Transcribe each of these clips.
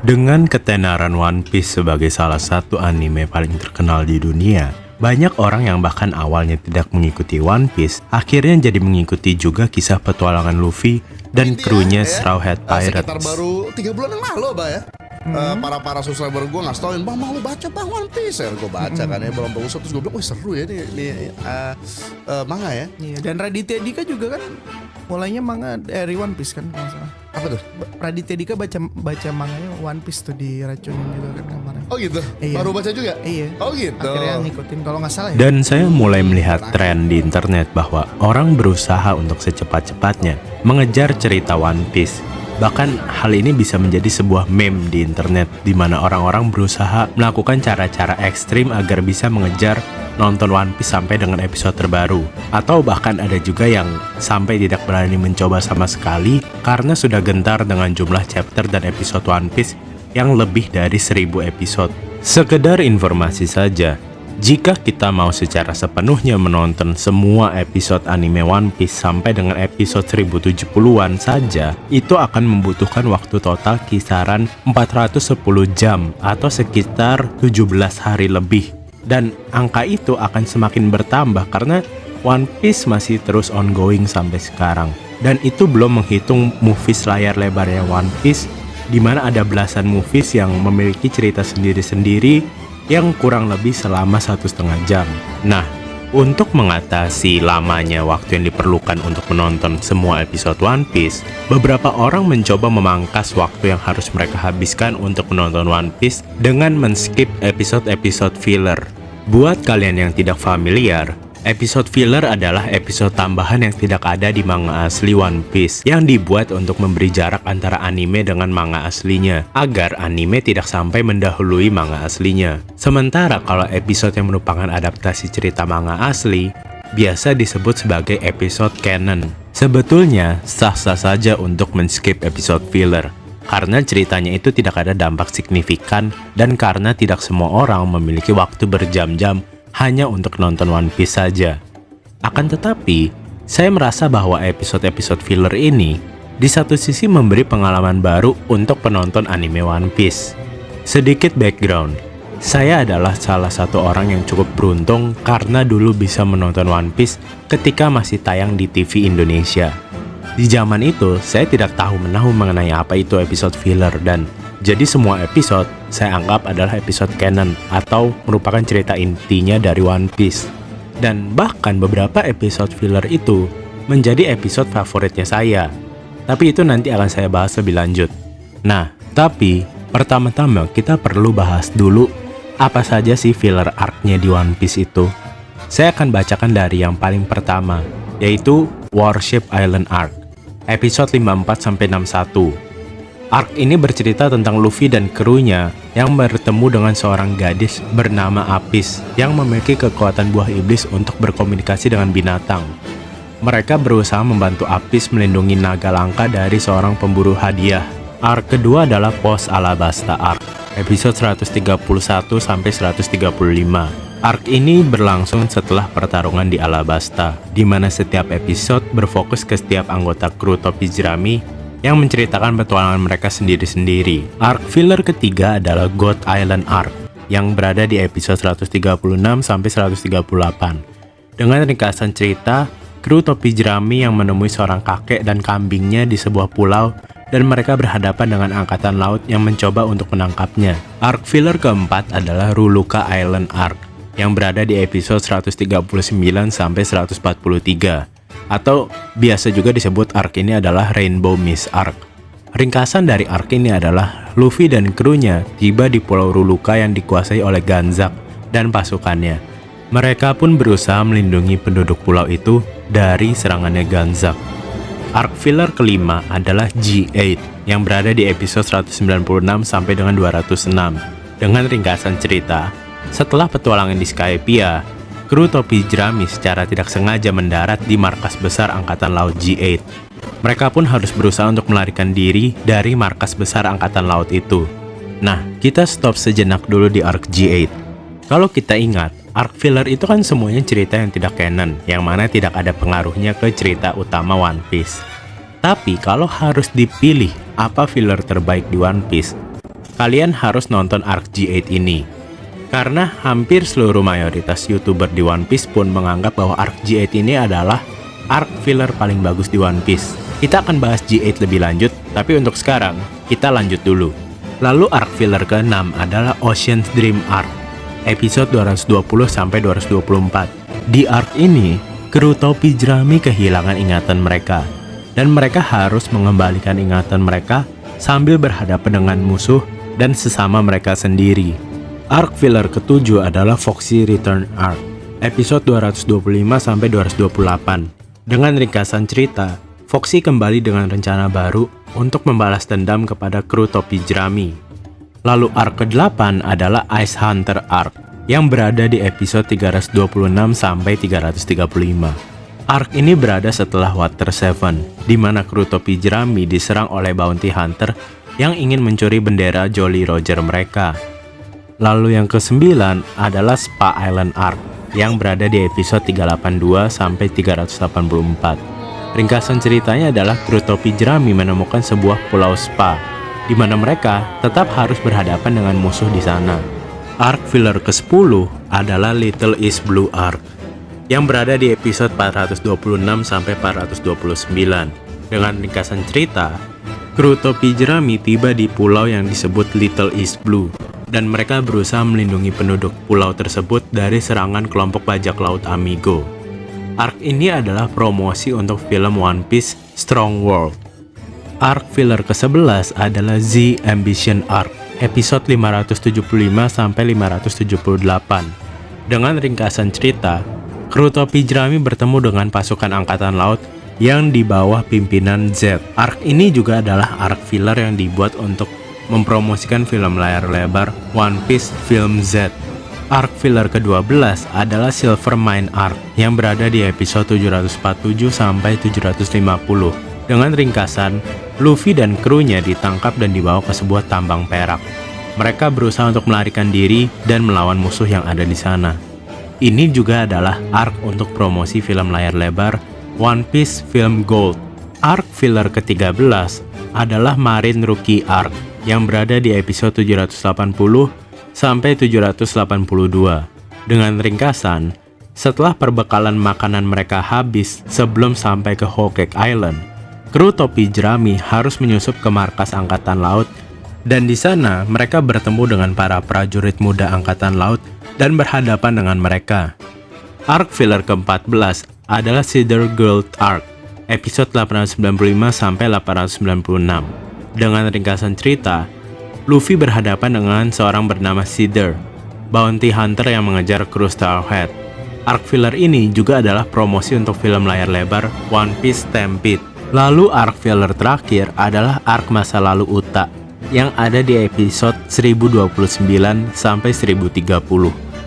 Dengan ketenaran One Piece sebagai salah satu anime paling terkenal di dunia, banyak orang yang bahkan awalnya tidak mengikuti One Piece, akhirnya jadi mengikuti juga kisah petualangan Luffy dan krunya Straw Hat Pirates. Sekitar baru 3 bulan yang lalu, Bah ya. Para subscriber gue ngasih tauin, Bang mau lu baca Bang One Piece ya. Gue baca kan ya, belum bagus. Terus gue bilang, wih seru ya ini manga ya. Iya, dan Raditya Dika juga kan mulainya manga dari One Piece kan kalau nggak salah. Apa tuh? Raditya Dika baca manganya One Piece tuh diracunin juga kan kemarin. Oh gitu? Iya. Baru baca juga? Iya. Oh gitu? Akhirnya ngikutin kalau nggak salah ya. Dan saya mulai melihat tren di internet bahwa orang berusaha untuk secepat-cepatnya mengejar cerita One Piece. Bahkan hal ini bisa menjadi sebuah meme di internet di mana orang-orang berusaha melakukan cara-cara ekstrim agar bisa mengejar nonton One Piece sampai dengan episode terbaru. Atau bahkan ada juga yang sampai tidak berani mencoba sama sekali karena sudah gentar dengan jumlah chapter dan episode One Piece yang lebih dari 1000 episode. Sekedar informasi saja, jika kita mau secara sepenuhnya menonton semua episode anime One Piece sampai dengan episode 1070-an saja, itu akan membutuhkan waktu total kisaran 410 jam atau sekitar 17 hari lebih. Dan angka itu akan semakin bertambah karena One Piece masih terus ongoing sampai sekarang. Dan itu belum menghitung movies layar lebarnya One Piece, di mana ada belasan movies yang memiliki cerita sendiri-sendiri yang kurang lebih selama 1,5 jam. Nah, untuk mengatasi lamanya waktu yang diperlukan untuk menonton semua episode One Piece, beberapa orang mencoba memangkas waktu yang harus mereka habiskan untuk menonton One Piece dengan men-skip episode-episode filler. Buat kalian yang tidak familiar, episode filler adalah episode tambahan yang tidak ada di manga asli One Piece yang dibuat untuk memberi jarak antara anime dengan manga aslinya agar anime tidak sampai mendahului manga aslinya. Sementara kalau episode yang merupakan adaptasi cerita manga asli biasa disebut sebagai episode canon. Sebetulnya sah-sah saja untuk men-skip episode filler karena ceritanya itu tidak ada dampak signifikan dan karena tidak semua orang memiliki waktu berjam-jam hanya untuk nonton One Piece saja. Akan tetapi, saya merasa bahwa episode-episode filler ini di satu sisi memberi pengalaman baru untuk penonton anime One Piece. Sedikit background, saya adalah salah satu orang yang cukup beruntung karena dulu bisa menonton One Piece ketika masih tayang di TV Indonesia. Di zaman itu, saya tidak tahu menahu mengenai apa itu episode filler dan jadi semua episode saya anggap adalah episode canon atau merupakan cerita intinya dari One Piece. Dan bahkan beberapa episode filler itu menjadi episode favoritnya saya. Tapi itu nanti akan saya bahas lebih lanjut. Nah, tapi pertama-tama kita perlu bahas dulu apa saja sih filler arc-nya di One Piece itu. Saya akan bacakan dari yang paling pertama, yaitu Warship Island Arc, episode 54-61. Arc ini bercerita tentang Luffy dan krunya yang bertemu dengan seorang gadis bernama Apis yang memiliki kekuatan buah iblis untuk berkomunikasi dengan binatang. Mereka berusaha membantu Apis melindungi naga langka dari seorang pemburu hadiah. Arc kedua adalah Post Alabasta Arc, episode 131-135. Arc ini berlangsung setelah pertarungan di Alabasta, di mana setiap episode berfokus ke setiap anggota kru topi jerami yang menceritakan petualangan mereka sendiri-sendiri. Arc filler ketiga adalah God Island Arc, yang berada di episode 136-138. Dengan ringkasan cerita, kru topi jerami yang menemui seorang kakek dan kambingnya di sebuah pulau dan mereka berhadapan dengan angkatan laut yang mencoba untuk menangkapnya. Arc filler keempat adalah Ruluka Island Arc, yang berada di episode 139-143. Atau biasa juga disebut arc ini adalah Rainbow Mist Arc. Ringkasan dari arc ini adalah Luffy dan krunya tiba di Pulau Ruluka yang dikuasai oleh Ganzak dan pasukannya. Mereka pun berusaha melindungi penduduk pulau itu dari serangannya Ganzak. Arc filler kelima adalah G8 yang berada di episode 196 sampai dengan 206. Dengan ringkasan cerita, setelah petualangan di Skypiea, kru topi jerami secara tidak sengaja mendarat di markas besar Angkatan Laut G8. Mereka pun harus berusaha untuk melarikan diri dari markas besar Angkatan Laut itu. Nah, kita stop sejenak dulu di arc G8. Kalau kita ingat, arc filler itu kan semuanya cerita yang tidak canon, yang mana tidak ada pengaruhnya ke cerita utama One Piece. Tapi kalau harus dipilih apa filler terbaik di One Piece, kalian harus nonton arc G8 ini. Karena hampir seluruh mayoritas YouTuber di One Piece pun menganggap bahwa arc G8 ini adalah arc filler paling bagus di One Piece. Kita akan bahas G8 lebih lanjut, tapi untuk sekarang, kita lanjut dulu. Lalu arc filler ke-6 adalah Ocean's Dream Arc, episode 220-224. Di arc ini, kru topi jerami kehilangan ingatan mereka, dan mereka harus mengembalikan ingatan mereka sambil berhadapan dengan musuh dan sesama mereka sendiri. Arc filler ke-7 adalah Foxy Return Arc, episode 225-228. Dengan ringkasan cerita, Foxy kembali dengan rencana baru untuk membalas dendam kepada kru topi jerami. Lalu arc ke-8 adalah Ice Hunter Arc, yang berada di episode 326-335. Arc ini berada setelah Water 7, di mana kru topi jerami diserang oleh bounty hunter yang ingin mencuri bendera Jolly Roger mereka. Lalu yang ke-9 adalah Spa Island Arc, yang berada di episode 382-384. Ringkasan ceritanya adalah kru topi jerami menemukan sebuah pulau spa, di mana mereka tetap harus berhadapan dengan musuh di sana. Arc filler ke-10 adalah Little East Blue Arc, yang berada di episode 426-429. Dengan ringkasan cerita, kru topi jerami tiba di pulau yang disebut Little East Blue, dan mereka berusaha melindungi penduduk pulau tersebut dari serangan kelompok bajak laut Amigo. Arc ini adalah promosi untuk film One Piece Strong World. Arc filler ke-11 adalah Z Ambition Arc, episode 575-578. Dengan ringkasan cerita, kru topi jerami bertemu dengan pasukan angkatan laut yang di bawah pimpinan Z. Arc ini juga adalah arc filler yang dibuat untuk mempromosikan film layar lebar One Piece Film Z. Arc filler ke-12 adalah Silver Mine Arc, yang berada di episode 747-750. Dengan ringkasan, Luffy dan krunya ditangkap dan dibawa ke sebuah tambang perak. Mereka berusaha untuk melarikan diri dan melawan musuh yang ada di sana. Ini juga adalah arc untuk promosi film layar lebar One Piece Film Gold. Arc filler ke-13 adalah Marine Rookie Arc, yang berada di episode 780-782. Dengan ringkasan, setelah perbekalan makanan mereka habis sebelum sampai ke Whole Cake Island, kru topi jerami harus menyusup ke markas angkatan laut, dan di sana mereka bertemu dengan para prajurit muda angkatan laut dan berhadapan dengan mereka. Arc filler ke-14 adalah Cedar Gold Arc, episode 895-896. Dengan ringkasan cerita, Luffy berhadapan dengan seorang bernama Cedar, bounty hunter yang mengejar kru Starhead. Arc filler ini juga adalah promosi untuk film layar lebar One Piece Stampede. Lalu arc filler terakhir adalah arc masa lalu Uta, yang ada di episode 1029-1030.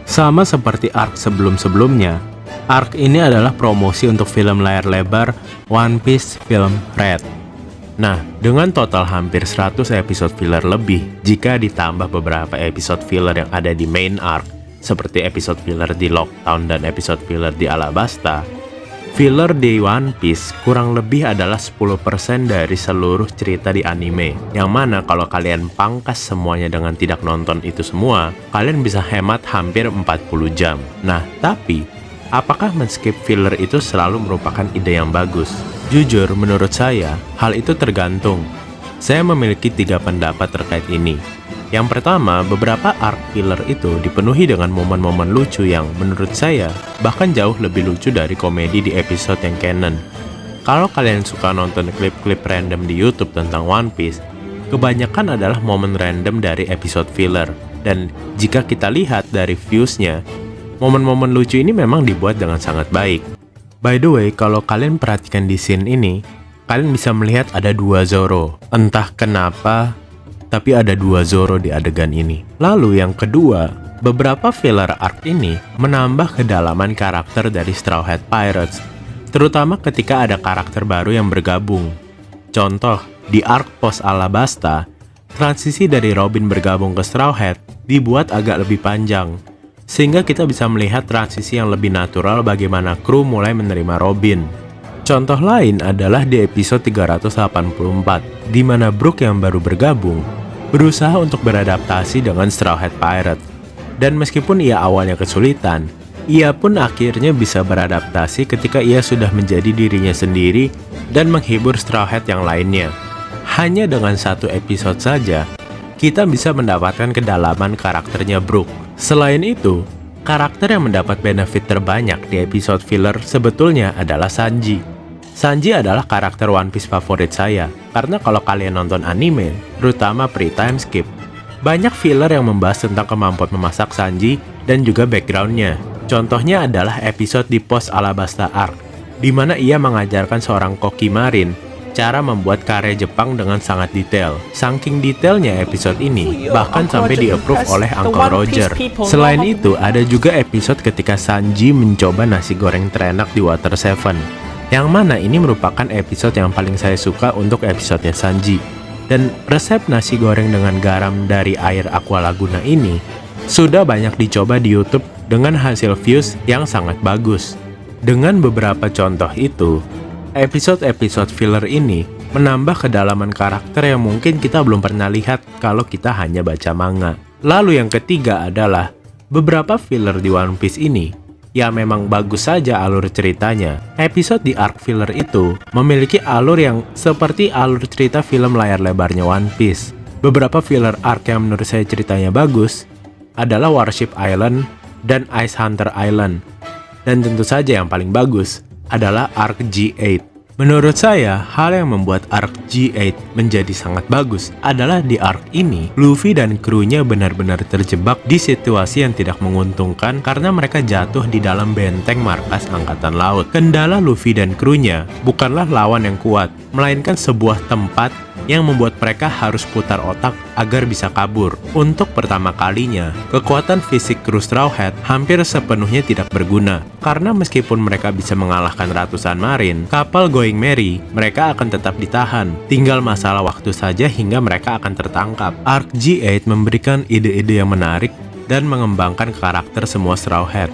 Sama seperti arc sebelum-sebelumnya, arc ini adalah promosi untuk film layar lebar One Piece Film Red. Nah, dengan total hampir 100 episode filler lebih, jika ditambah beberapa episode filler yang ada di main arc, seperti episode filler di Lockdown dan episode filler di Alabasta, filler di One Piece kurang lebih adalah 10% dari seluruh cerita di anime. Yang mana kalau kalian pangkas semuanya dengan tidak nonton itu semua, kalian bisa hemat hampir 40 jam. Nah, tapi apakah men-skip filler itu selalu merupakan ide yang bagus? Jujur, menurut saya, hal itu tergantung. Saya memiliki 3 pendapat terkait ini. Yang pertama, beberapa arc filler itu dipenuhi dengan momen-momen lucu yang menurut saya bahkan jauh lebih lucu dari komedi di episode yang canon. Kalau kalian suka nonton klip-klip random di YouTube tentang One Piece, kebanyakan adalah momen random dari episode filler. Dan jika kita lihat dari views-nya, momen-momen lucu ini memang dibuat dengan sangat baik. By the way, kalau kalian perhatikan di scene ini, kalian bisa melihat ada 2 Zoro. Entah kenapa, tapi ada 2 Zoro di adegan ini. Lalu yang kedua, beberapa filler arc ini menambah kedalaman karakter dari Straw Hat Pirates, terutama ketika ada karakter baru yang bergabung. Contoh, di arc post Alabasta, transisi dari Robin bergabung ke Straw Hat dibuat agak lebih panjang, sehingga kita bisa melihat transisi yang lebih natural bagaimana kru mulai menerima Robin. Contoh lain adalah di episode 384, di mana Brook yang baru bergabung berusaha untuk beradaptasi dengan Straw Hat Pirates. Dan meskipun ia awalnya kesulitan, ia pun akhirnya bisa beradaptasi ketika ia sudah menjadi dirinya sendiri dan menghibur Straw Hat yang lainnya. Hanya dengan satu episode saja, kita bisa mendapatkan kedalaman karakternya Brook. Selain itu, karakter yang mendapat benefit terbanyak di episode filler sebetulnya adalah Sanji. Sanji adalah karakter One Piece favorit saya, karena kalau kalian nonton anime, terutama pre-time skip, banyak filler yang membahas tentang kemampuan memasak Sanji dan juga backgroundnya. Contohnya adalah episode di Post Alabasta Arc, di mana ia mengajarkan seorang koki marin cara membuat kare Jepang dengan sangat detail. Saking detailnya episode ini, bahkan sampai di-approve oleh Uncle Roger. Selain itu, ada juga episode ketika Sanji mencoba nasi goreng terenak di Water 7. Yang mana ini merupakan episode yang paling saya suka untuk episodenya Sanji. Dan resep nasi goreng dengan garam dari air Aqua Laguna ini sudah banyak dicoba di YouTube dengan hasil views yang sangat bagus. Dengan beberapa contoh itu, episode-episode filler ini menambah kedalaman karakter yang mungkin kita belum pernah lihat kalau kita hanya baca manga. Lalu yang ketiga adalah beberapa filler di One Piece ini ya memang bagus saja alur ceritanya. Episode di arc filler itu memiliki alur yang seperti alur cerita film layar lebarnya One Piece. Beberapa filler arc yang menurut saya ceritanya bagus adalah Warship Island dan Ice Hunter Island. Dan tentu saja yang paling bagus adalah arc G8. Menurut saya, hal yang membuat arc G8 menjadi sangat bagus adalah di arc ini, Luffy dan krunya benar-benar terjebak di situasi yang tidak menguntungkan karena mereka jatuh di dalam benteng markas Angkatan Laut. Kendala Luffy dan krunya bukanlah lawan yang kuat, melainkan sebuah tempat yang membuat mereka harus putar otak agar bisa kabur. Untuk pertama kalinya, kekuatan fisik kru Straw Hat hampir sepenuhnya tidak berguna, karena meskipun mereka bisa mengalahkan ratusan marin, kapal Going Merry, mereka akan tetap ditahan. Tinggal masalah waktu saja hingga mereka akan tertangkap. Arc G8 memberikan ide-ide yang menarik dan mengembangkan karakter semua Straw Hat.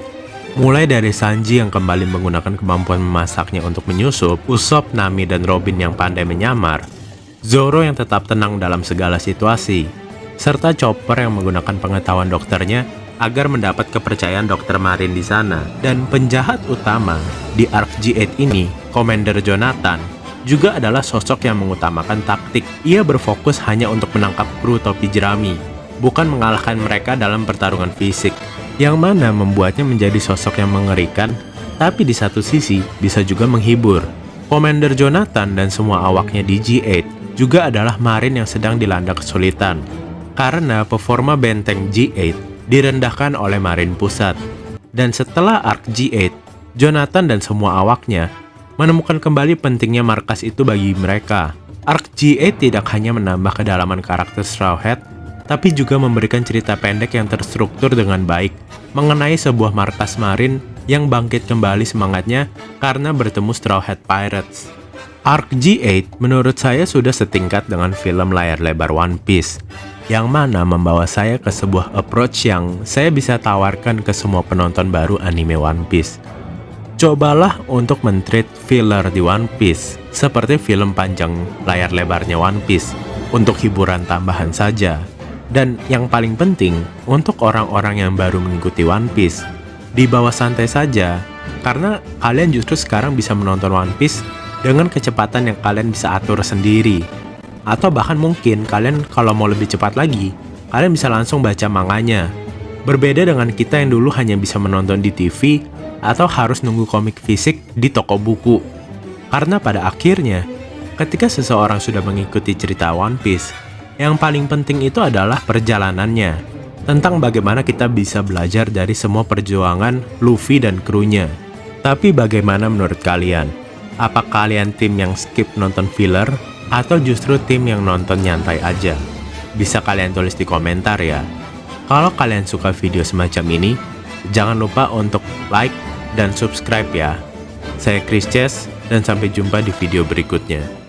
Mulai dari Sanji yang kembali menggunakan kemampuan memasaknya untuk menyusup, Usopp, Nami, dan Robin yang pandai menyamar, Zoro yang tetap tenang dalam segala situasi, serta Chopper yang menggunakan pengetahuan dokternya agar mendapat kepercayaan dokter marin di sana. Dan penjahat utama di arc G8 ini, Commander Jonathan, juga adalah sosok yang mengutamakan taktik. Ia berfokus hanya untuk menangkap kru topi jerami, bukan mengalahkan mereka dalam pertarungan fisik, yang mana membuatnya menjadi sosok yang mengerikan, tapi di satu sisi bisa juga menghibur. Commander Jonathan dan semua awaknya di G8 juga adalah marin yang sedang dilanda kesulitan, karena performa benteng G8 direndahkan oleh marin pusat. Dan setelah arc G8, Jonathan dan semua awaknya menemukan kembali pentingnya markas itu bagi mereka. Arc G8 tidak hanya menambah kedalaman karakter Straw Hat, tapi juga memberikan cerita pendek yang terstruktur dengan baik mengenai sebuah markas marin yang bangkit kembali semangatnya karena bertemu Straw Hat Pirates. Arc G8 menurut saya sudah setingkat dengan film layar lebar One Piece, yang mana membawa saya ke sebuah approach yang saya bisa tawarkan ke semua penonton baru anime One Piece. Cobalah untuk men-treat filler di One Piece seperti film panjang layar lebarnya One Piece untuk hiburan tambahan saja. Dan yang paling penting, untuk orang-orang yang baru mengikuti One Piece, dibawa santai saja, karena kalian justru sekarang bisa menonton One Piece dengan kecepatan yang kalian bisa atur sendiri. Atau bahkan mungkin kalian kalau mau lebih cepat lagi, kalian bisa langsung baca manganya. Berbeda dengan kita yang dulu hanya bisa menonton di TV atau harus nunggu komik fisik di toko buku. Karena pada akhirnya, ketika seseorang sudah mengikuti cerita One Piece, yang paling penting itu adalah perjalanannya, tentang bagaimana kita bisa belajar dari semua perjuangan Luffy dan krunya. Tapi bagaimana menurut kalian? Apa kalian tim yang skip nonton filler atau justru tim yang nonton nyantai aja? Bisa kalian tulis di komentar ya. Kalau kalian suka video semacam ini, jangan lupa untuk like dan subscribe ya. Saya Chris Chess dan sampai jumpa di video berikutnya.